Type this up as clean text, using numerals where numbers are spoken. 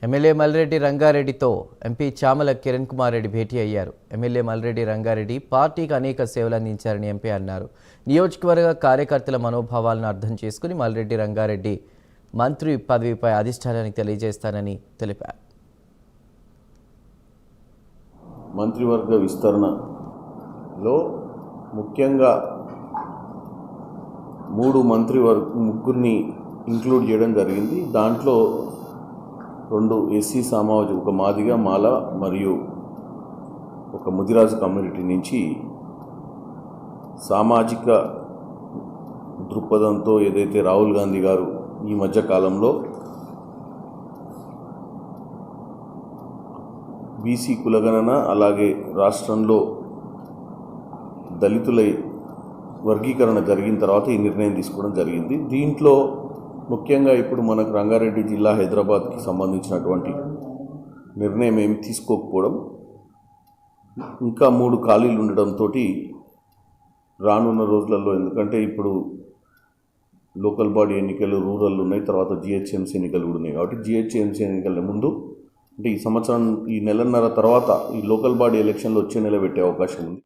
MLA Malreddy రంగారెడ్డితో MP Chamala Kiran Kumar Reddy భేటీ అయ్యారు. MLA Malreddy Rangareddy పార్టీకి అనేక సేవలు అందించారని ఎంపీ అన్నారు. నియోజకవర్గ కార్యకర్తల మనోభావాలను అర్థం చేసుకుని మల్రెడ్డి రంగారెడ్డి మంత్రి పదవిపై అధిష్టానానికి తెలియజేస్తానని తెలిపారు. మంత్రివర్గ విస్తరణలో ముఖ్యంగా ముగ్గురిని ఇంక్లూడ్ చేయడం జరిగింది. దాంట్లో 2 ఎస్సీ సామాజిక, ఒక మాదిగ మాల మరియు ఒక ముదిరాజు కమ్యూనిటీ నుంచి సామాజిక దృక్పథంతో ఏదైతే రాహుల్ గాంధీ గారు ఈ మధ్య కాలంలో బీసీ కులగణన అలాగే రాష్ట్రంలో దళితుల వర్గీకరణ జరిగిన తర్వాత ఈ నిర్ణయం తీసుకోవడం జరిగింది. దీంట్లో ముఖ్యంగా ఇప్పుడు మనకు రంగారెడ్డి జిల్లా హైదరాబాద్కి సంబంధించినటువంటి నిర్ణయం ఏమి తీసుకోకపోవడం, ఇంకా 3 ఖాళీలు ఉండడంతో రానున్న రోజులలో, ఎందుకంటే ఇప్పుడు లోకల్ బాడీ ఎన్నికలు రూరల్ ఉన్నాయి, తర్వాత జిహెచ్ఎంసీ ఎన్నికలు కూడా ఉన్నాయి. కాబట్టి జిహెచ్ఎంసీ ఎన్నికల ముందు అంటే ఈ సంవత్సరం ఈ నెలన్నర తర్వాత ఈ లోకల్ బాడీ ఎలక్షన్లు వచ్చే నెల పెట్టే అవకాశం ఉంది.